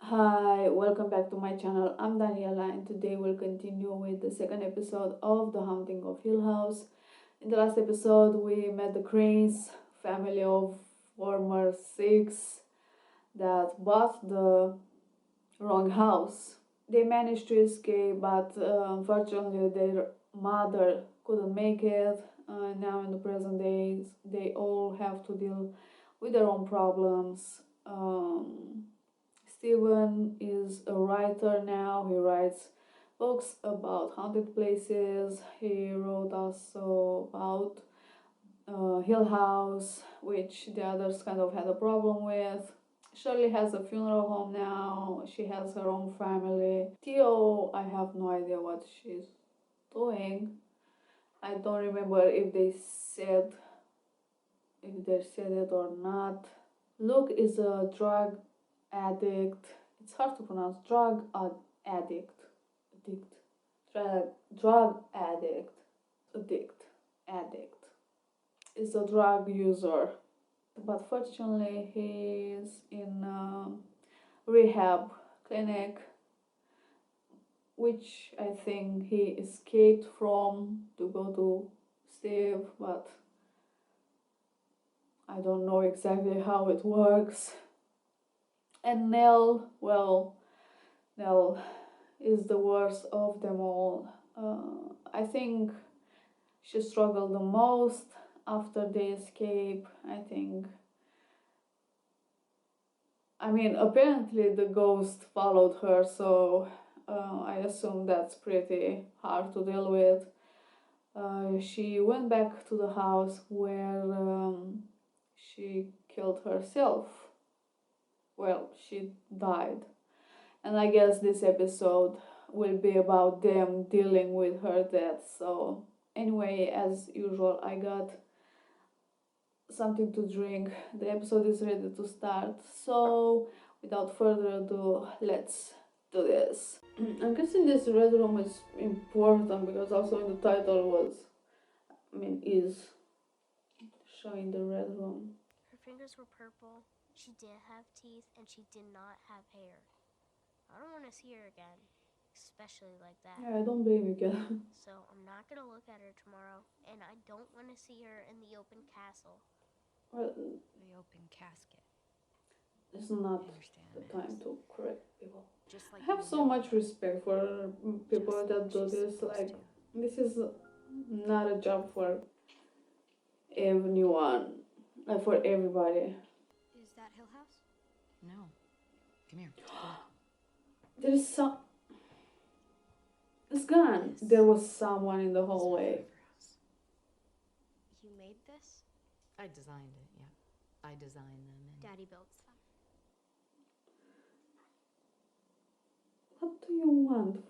Hi, welcome back to my channel. I'm Daniela, and today we'll continue with the second episode of The Haunting of Hill House. In the last episode, we met the Cranes, family of former six that bought the wrong house. They managed to escape, but unfortunately, their mother couldn't make it. Now, in the present days, they all have to deal with their own problems. Steven is a writer now. He writes books about haunted places. He wrote also about Hill House, which the others kind of had a problem with. Shirley has a funeral home now. She has her own family. Theo, I have no idea what she's doing. I don't remember if they said it or not. Luke is a drug addict. It's hard to pronounce. Addict. Addict. Drug addict. Addict. Is a drug user. But fortunately, he's in a rehab clinic, which I think he escaped from to go to Steve, but I don't know exactly how it works. And Nell, well, Nell is the worst of them all. I think she struggled the most after the escape. I mean, apparently the ghost followed her, so I assume that's pretty hard to deal with. She went back to the house where she killed herself. Well, she died. And I guess this episode will be about them dealing with her death. So, anyway, as usual, I got something to drink. The episode is ready to start. So, without further ado, let's do this. I'm guessing this red room is important because also in the title is showing the red room. Her fingers were purple. She did have teeth, and she did not have hair. I don't want to see her again, especially like that. Yeah, I don't blame you, kid. So I'm not going to look at her tomorrow, and I don't want to see her in the open castle. Well, the open casket. it's not the time to correct people. I have so much respect for people that do this. Like, this is not a job for anyone, like for everybody. Is that Hill House? No. Come here. There is some. It's gone. Yes. There was someone in the hallway. You made this? I designed it, yeah. I designed them. And Daddy builds them. What do you want?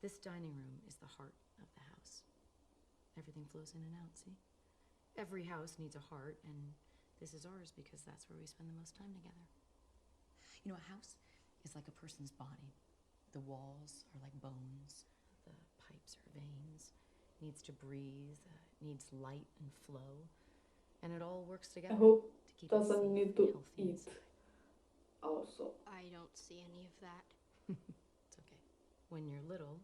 this dining room is the heart of the house. Everything flows in and out, see? Every house needs a heart, and this is ours because that's where we spend the most time together. You know, a house is like a person's body. The walls are like bones. The pipes are veins. It needs to breathe. It needs light and flow. And it all works together I hope to keep doesn't it safe need and to healthy eat. inside. Also, I don't see any of that. It's okay. When you're little,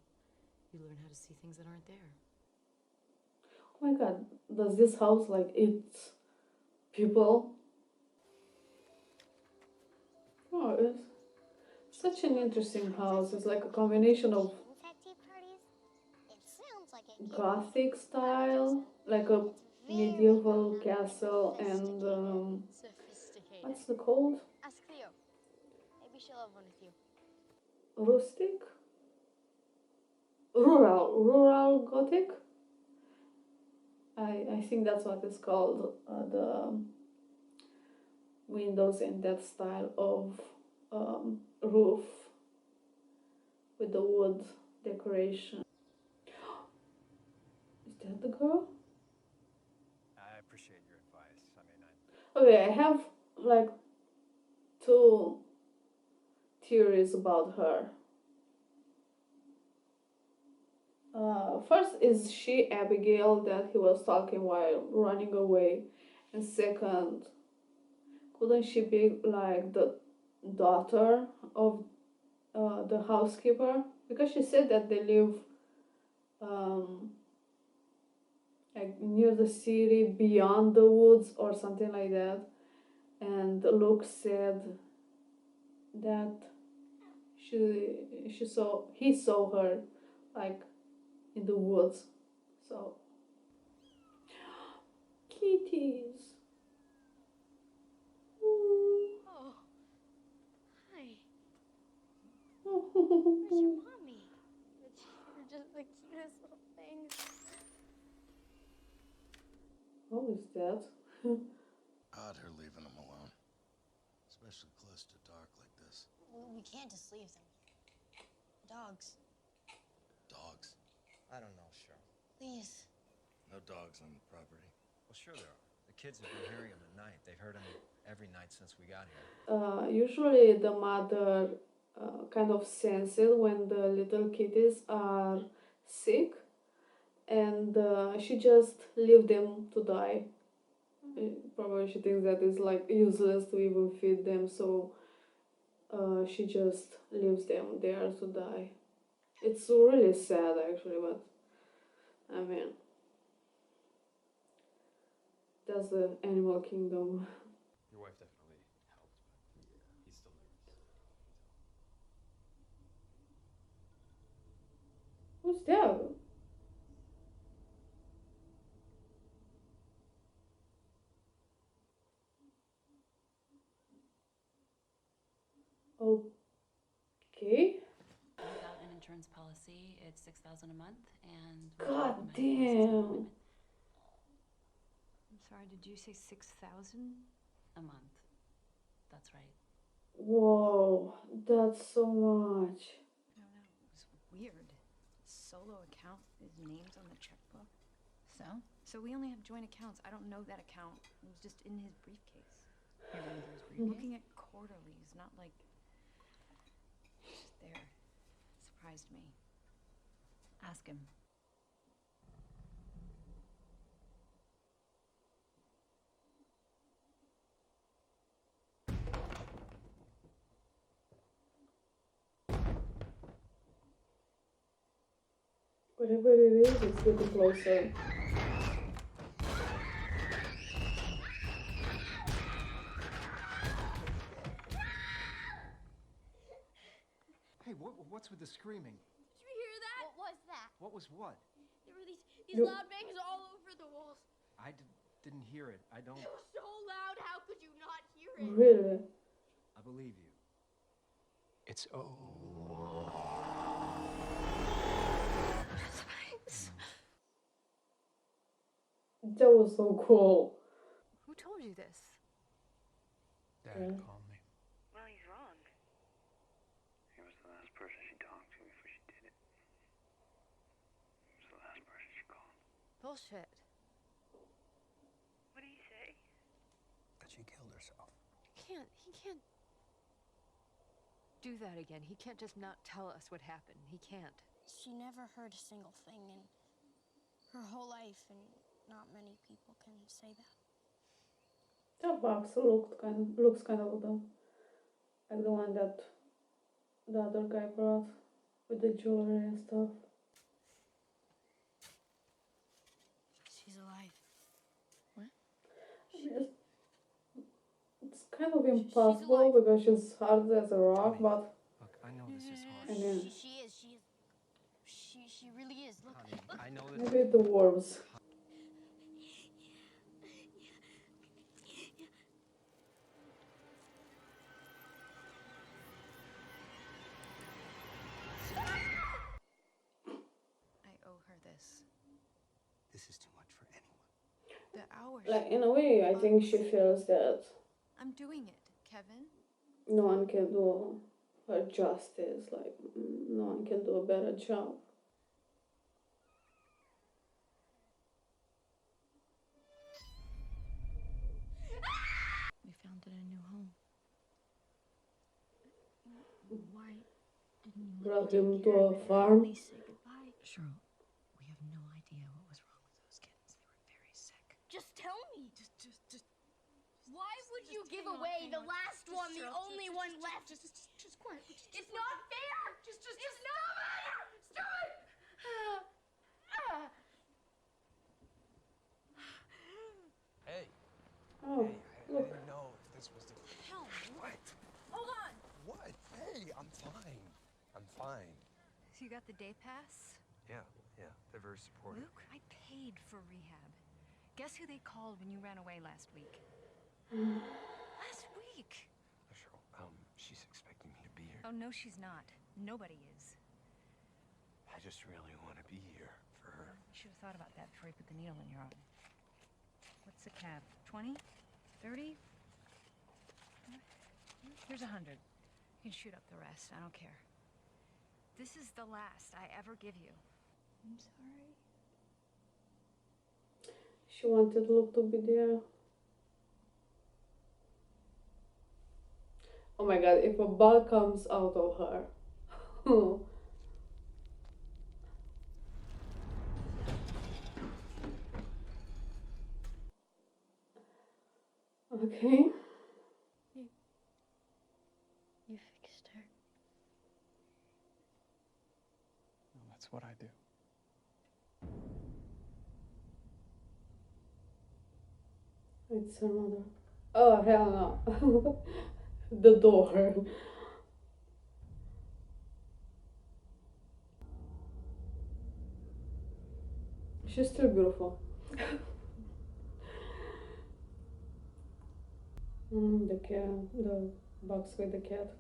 you learn how to see things that aren't there. oh my god, does this house like eat people? Oh, it's such an interesting house. It's like a combination of Gothic style, like a medieval castle, and Sophisticated. what's it called? Ask Cleo. Maybe she'll have one with you. Rustic? Rural Gothic? I think that's what it's called. The windows in that style of roof with the wood decoration. Is that the girl? I appreciate your advice. I Okay, I have like two theories about her. First, is she Abigail that he was talking while running away? And second, couldn't she be like the daughter of the housekeeper, because she said that they live um, like near the city, beyond the woods or something like that. And Luke said that he saw her like in the woods. So kitties. Oh, hi. Where's your mommy? You're just the cutest little things. What is that? Odd her leaving them alone, especially close to dark like this. We can't just leave them. Dogs. Dogs? I don't know, Cheryl. Please. No dogs on the property. Well, sure there are. The kids have been hearing them at night. They've heard them every night since we got here. Usually the mother kind of senses when the little kitties are sick, and she just leave them to die. Probably she thinks that it's like useless to even feed them, so she just leaves them there to die. It's really sad actually, but I mean, that's the animal kingdom. Your wife definitely helped, but he's still nervous. Who's that? Okay. Without an insurance policy, it's $6,000 a month, and God with the medical, it's damn. I'm sorry, did you say 6,000 a month? That's right. Whoa, that's so much. I don't know. It was weird. Solo account, his name's on the checkbook. So? So we only have joint accounts. I don't know that account. It was just in his briefcase. Your brother's I'm briefcase? looking at quarterlies, not like just there. Surprised me. Ask him. Whatever it is, it's getting closer. Hey, what's with the screaming? Did you hear that? What was that? What was what? There were these No. loud bangs all over the walls. I didn't hear it. I don't... It was so loud, how could you not hear it? Really? I believe you. It's... Oh. That was so cool. Who told you this? Dad Yeah. called me. Well, he's wrong. He was the last person she talked to before she did it. He was the last person she called. Bullshit. What did he say? But she killed herself. He can't do that again. He can't just not tell us what happened. He can't. She never heard a single thing in her whole life, and not many people can say that. That box looks kind of like the one that the other guy brought with the jewelry and stuff. She's alive. I mean, it's kind of impossible because she's hard as a rock, Honey. but Look, I know this is hard. I mean, She really is. Look. Honey, I know that... maybe the worms. I owe her this. This is too much for anyone. The hours. Like, in a way, I think she feels that I'm doing it, Kevin. no one can do her justice. Like, no one can do a better job. We found it a new home. Why didn't you Brought take him care to of a it? farm. Please say goodbye. Cheryl, we have no idea what was wrong with those kittens. They were very sick. Just tell me. Just Why would you give away the last one, the only one left? Just quiet. It's not fair. fine. I'm fine. So you got the day pass? Yeah, they're very supportive. Luke, I paid for rehab. Guess who they called when you ran away last week? Last week? Cheryl, she's expecting me to be here. Oh, no, she's not. Nobody is. I just really want to be here for her. You should have thought about that before you put the needle in your arm. What's the cab? 20? 30? Here's 100. You can shoot up the rest. I don't care. This is the last I ever give you. I'm sorry. She wanted Luke to be there. Oh my god, if a ball comes out of her. Okay. You fixed her. Well, that's what I do. It's her mother. Oh, hell no. The door. She's still beautiful. The cat, the box with the cat.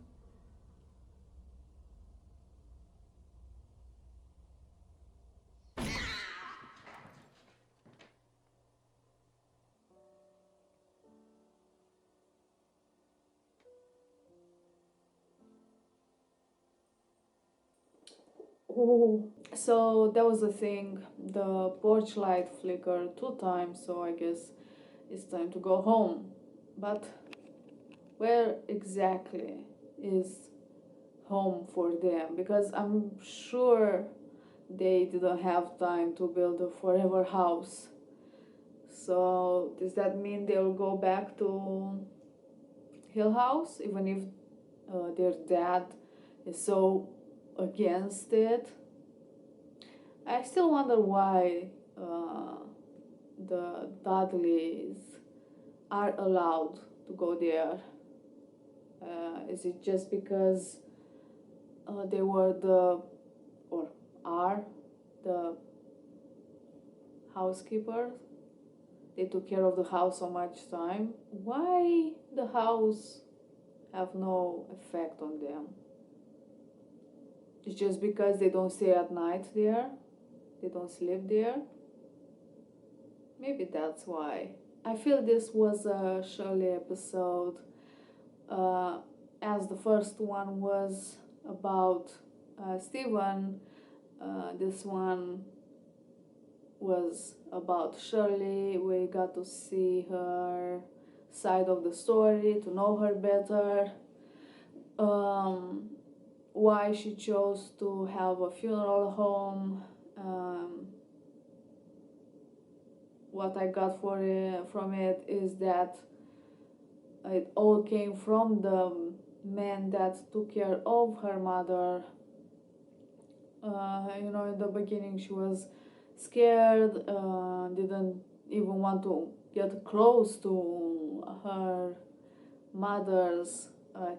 Oh, so that was the thing. The porch light flickered 2 times, so I guess it's time to go home. But where exactly is home for them? Because I'm sure they didn't have time to build a forever house. So does that mean they'll go back to Hill House, even if their dad is so against it? I still wonder why the Dudleys are allowed to go there. Is it just because they were or are the housekeepers? They took care of the house so much time. Why the house have no effect on them? It's just because they don't stay at night there? They don't sleep there? Maybe that's why. I feel this was a Shirley episode, as the first one was about Stephen. This one was about Shirley. We got to see her side of the story, to know her better, why she chose to have a funeral home. What I got from it is that it all came from the man that took care of her mother. In the beginning she was scared, didn't even want to get close to her mother's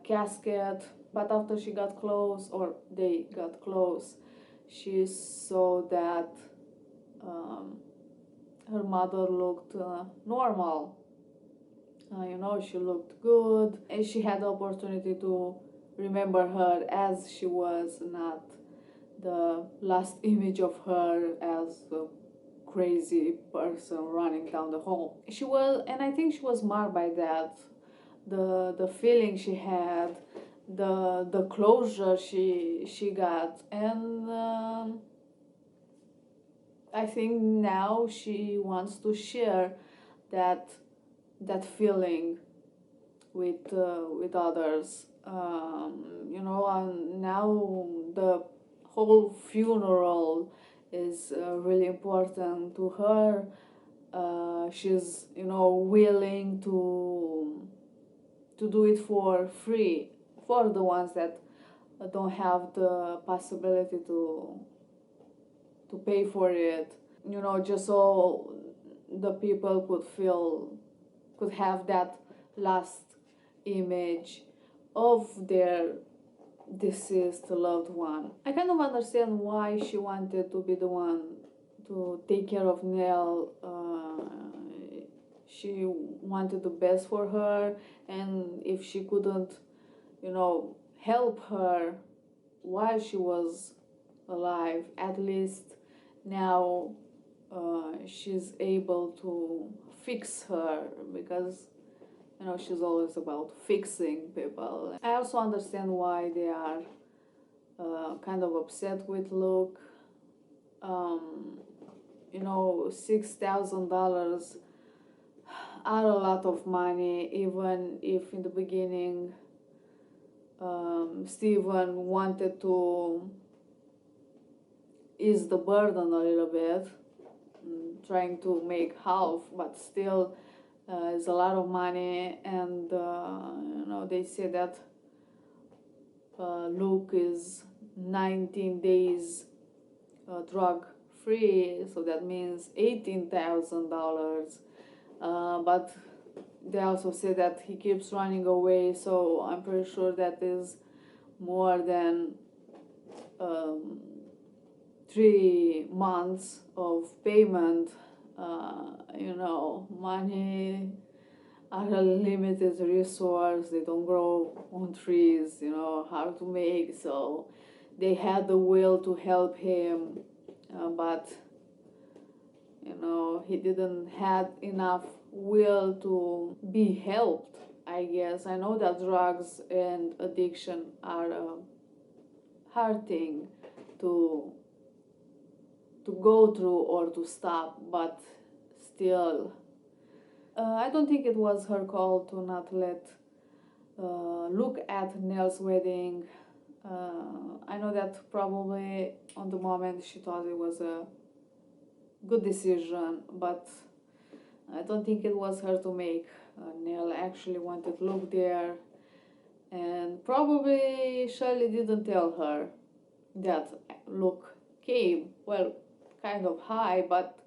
casket. But after she got close, or they got close, she saw that her mother looked normal. She looked good, and she had the opportunity to remember her as she was, not the last image of her as a crazy person running down the hall. She was, and I think she was marred by that. The feeling she had, the closure she got, and I think now she wants to share that feeling with others. And now the whole funeral is really important to her. She's willing to do it for free for the ones that don't have the possibility to pay for it, just so the people could have that last image of their deceased loved one. I kind of understand why she wanted to be the one to take care of Nell. She wanted the best for her, and if she couldn't, help her while she was alive, at least now she's able to fix her, because she's always about fixing people. I also understand why they are kind of upset with Luke. $6,000 are a lot of money, even if in the beginning Steven wanted to ease the burden a little bit, trying to make half, but still it's a lot of money. And they say that Luke is 19 days drug free, so that means $18,000. But they also say that he keeps running away, so I'm pretty sure that is more than 3 months of payment. Money are a limited resource. They don't grow on trees, hard to make. So they had the will to help him, but he didn't have enough will to be helped, I guess. I know that drugs and addiction are a hard thing to go through or to stop, but still, I don't think it was her call to not let look at Nell's wedding. I know that probably on the moment she thought it was a good decision, but I don't think it was her to make. Nell actually wanted Luke there, and probably Shirley didn't tell her that Luke came. Well, kind of high, but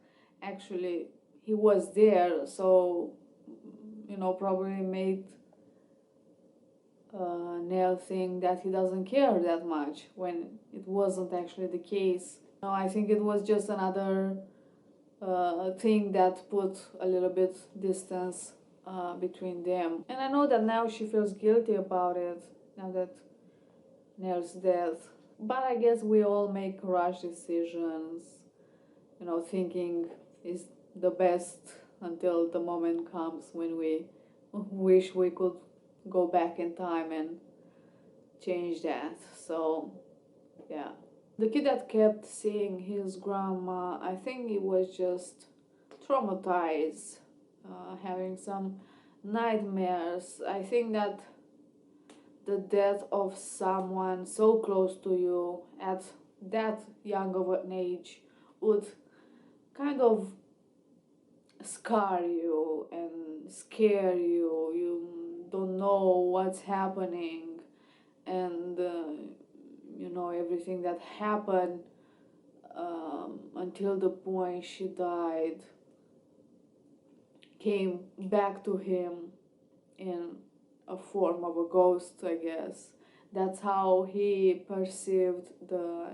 actually he was there, so probably made Nell think that he doesn't care that much, when it wasn't actually the case. I think it was just another thing that put a little bit distance between them. And I know that now she feels guilty about it, now that Nell's dead. But I guess we all make rash decisions, thinking is the best until the moment comes when we wish we could go back in time and change that. So, yeah. The kid that kept seeing his grandma, I think he was just traumatized, having some nightmares. I think that the death of someone so close to you at that young of an age would kind of scar you and scare you. You don't know what's happening, and everything that happened until the point she died came back to him in a form of a ghost, I guess. That's how he perceived the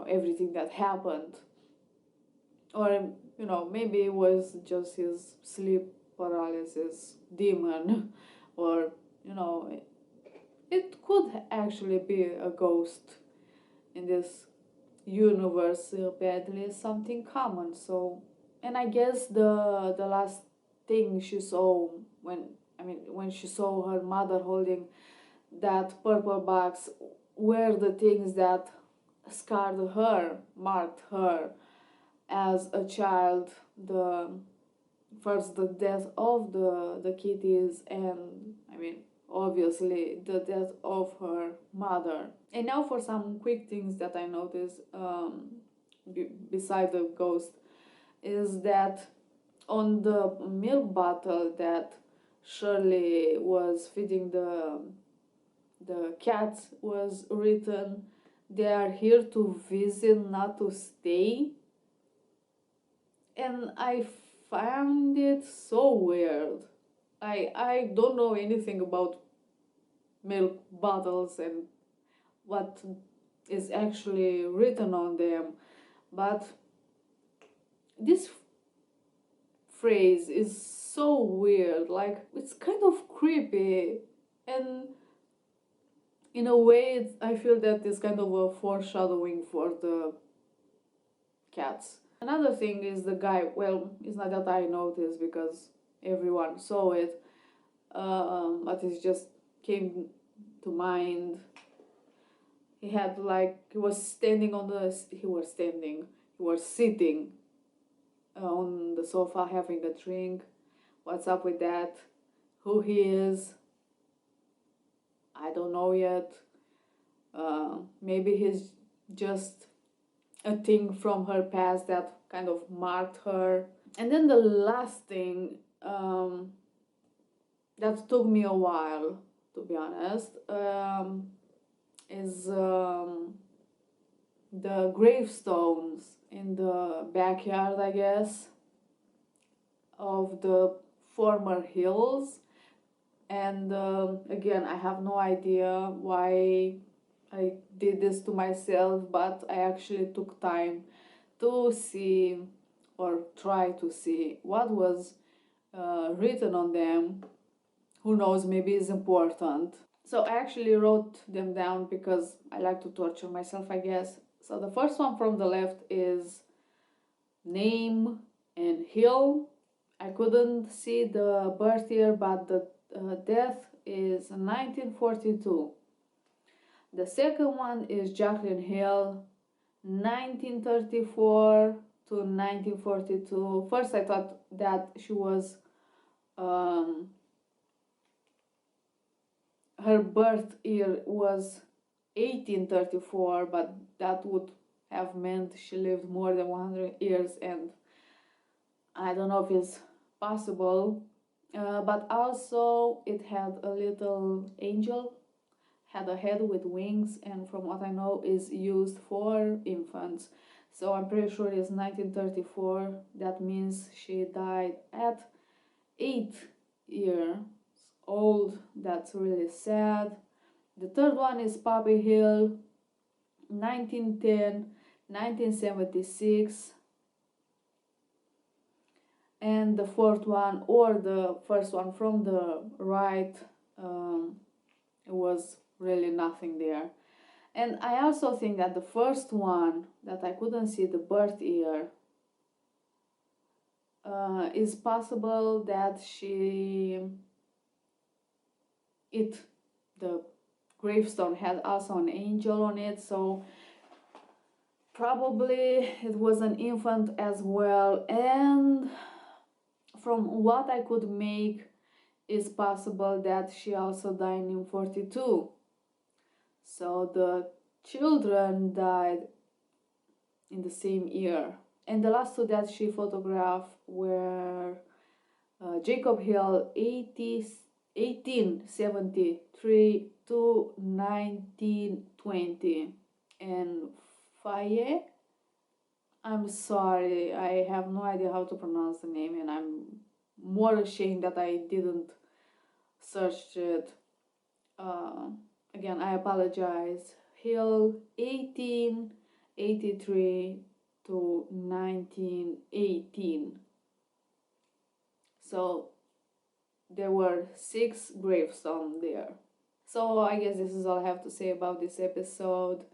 everything that happened. Or maybe it was just his sleep paralysis demon, or it could actually be a ghost in this universe. Apparently something common. So, and I guess the last thing she saw when she saw her mother holding that purple box were the things that scarred her, marked her as a child. The death of the kitties, and obviously the death of her mother. And now for some quick things that I noticed, beside the ghost, is that on the milk bottle that Shirley was feeding the cats was written, "They are here to visit, not to stay." And I found it so weird. I don't know anything about milk bottles and what is actually written on them. But this phrase is so weird, like it's kind of creepy, and in a way I feel that is kind of a foreshadowing for the cats. Another thing is the guy, well, it's not that I noticed because everyone saw it, but it just came to mind. He had like, he was sitting on the sofa having a drink. What's up with that? Who he is, I don't know yet. Maybe he's just a thing from her past that kind of marked her. And then the last thing that took me a while, to be honest, is the gravestones in the backyard, I guess, of the former hills. And again, I have no idea why I did this to myself, but I actually took time to see or try to see what was written on them. Who knows, maybe it's important. So I actually wrote them down because I like to torture myself, I guess. So the first one from the left is name and hill. I couldn't see the birth year, but the death is 1942. The second one is Jacqueline Hill, 1934 to 1942. First I thought that she was her birth year was 1834, but that would have meant she lived more than 100 years, and I don't know if it's possible. But also it had a little angel, had a head with wings, and from what I know is used for infants. So I'm pretty sure it's 1934. That means she died at 8 years old. That's really sad. The third one is Poppy Hill, 1910, 1976. And the fourth one, or the first one from the right, it was really nothing there. And I also think that the first one, that I couldn't see the birth year, is possible that the gravestone had also an angel on it, so probably it was an infant as well. And from what I could make, it's possible that she also died in 42. So the children died in the same year. And the last two that she photographed were Jacob Hill, 1873 to 1920. And Faye, I'm sorry, I have no idea how to pronounce the name, and I'm more ashamed that I didn't search it. Again, I apologize. Hill, 1883 to 1918. So there were 6 gravestones there. So I guess this is all I have to say about this episode.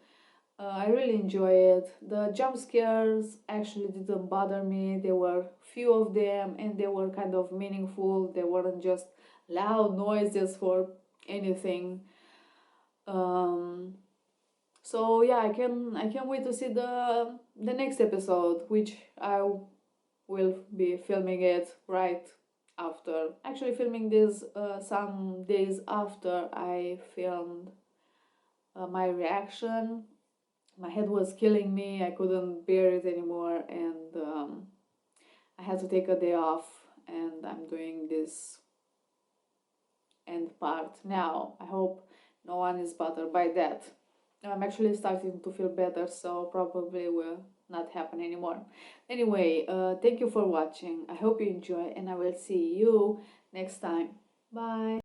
I really enjoy it. The jump scares actually didn't bother me. There were few of them, and they were kind of meaningful. They weren't just loud noises for anything. So yeah, I can't wait to see the next episode, which I will be filming it right after. Actually filming this some days after I filmed my reaction. My head was killing me, I couldn't bear it anymore, and I had to take a day off, and I'm doing this end part now. I hope no one is bothered by that. I'm actually starting to feel better, so probably will not happen anymore. Anyway, thank you for watching. I hope you enjoy, and I will see you next time. Bye.